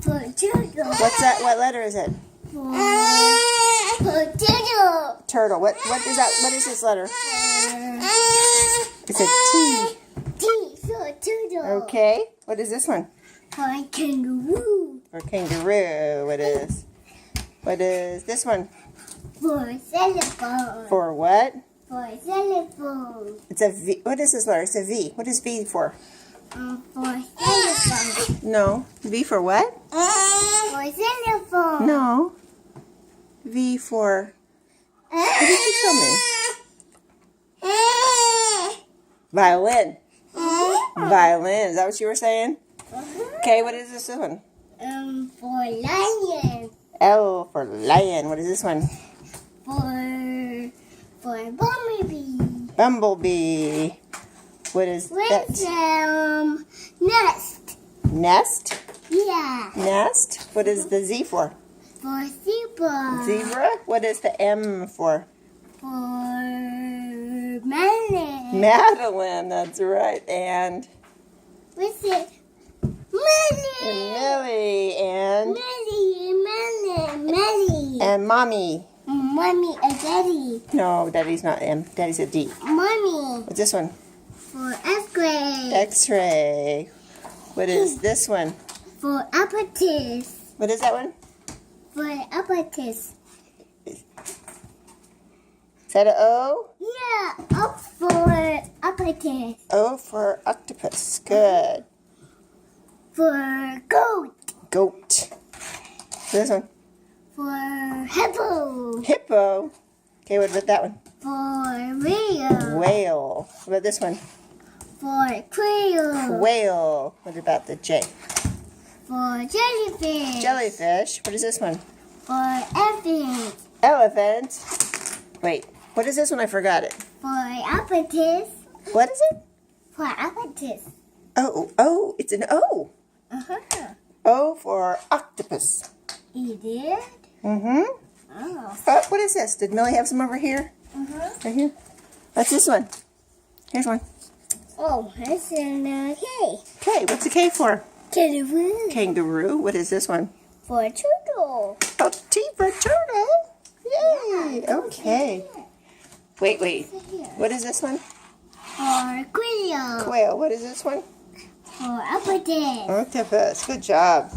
For turtle. What's that? What letter is it? For turtle. Turtle. What is that? What is this letter? It's a T. T for turtle. Okay. What is this one? For kangaroo. For kangaroo. What is this one? For telephone. For what? For telephone. It's a V. What is this letter? It's a V. What is V for? For telephone. No. V for what? For telephone. No. V for... What did you tell me? Violin. Violin. Is that what you were saying? Okay, what is this one? For lion. L for lion. What is this one? For bumblebee. Bumblebee. What is that? Nest. Nest? Yeah. Nest? What is the Z for? For zebra. Zebra? What is the M for? For Madelyn. Madelyn, that's right. And What's it? Madelyn. Millie. And Madelyn. and Mommy. Mommy and Daddy. No, Daddy's not M. Daddy's a D. Mommy. What's this one? For X-ray. X-ray. What is this one? For apparatus. What is that one? For apparatus. Is that a O? Yeah, up for apparatus. O for octopus. Good. For goat. Goat. This one? For hippo. Hippo. Okay, what about that one? For whale. Whale. What about this one? For quail. Whale. What about the J? For jellyfish. Jellyfish. What is this one? For elephant. Elephant. Wait, what is this one? I forgot it. For apparatus. What is it? For apparatus. Oh, it's an O. Uh-huh. O for octopus. You did? Mm-hmm. Oh. What is this? Did Millie have some over here? Uh-huh. Right here? What's this one? Here's one. Oh, that's an K. K. What's the K for? Kangaroo. Kangaroo. What is this one? For turtle. Oh, T for turtle. Yay. Okay. Wait. What is this one? For quail. Quail. What is this one? For apparatus. Octopus. Good job.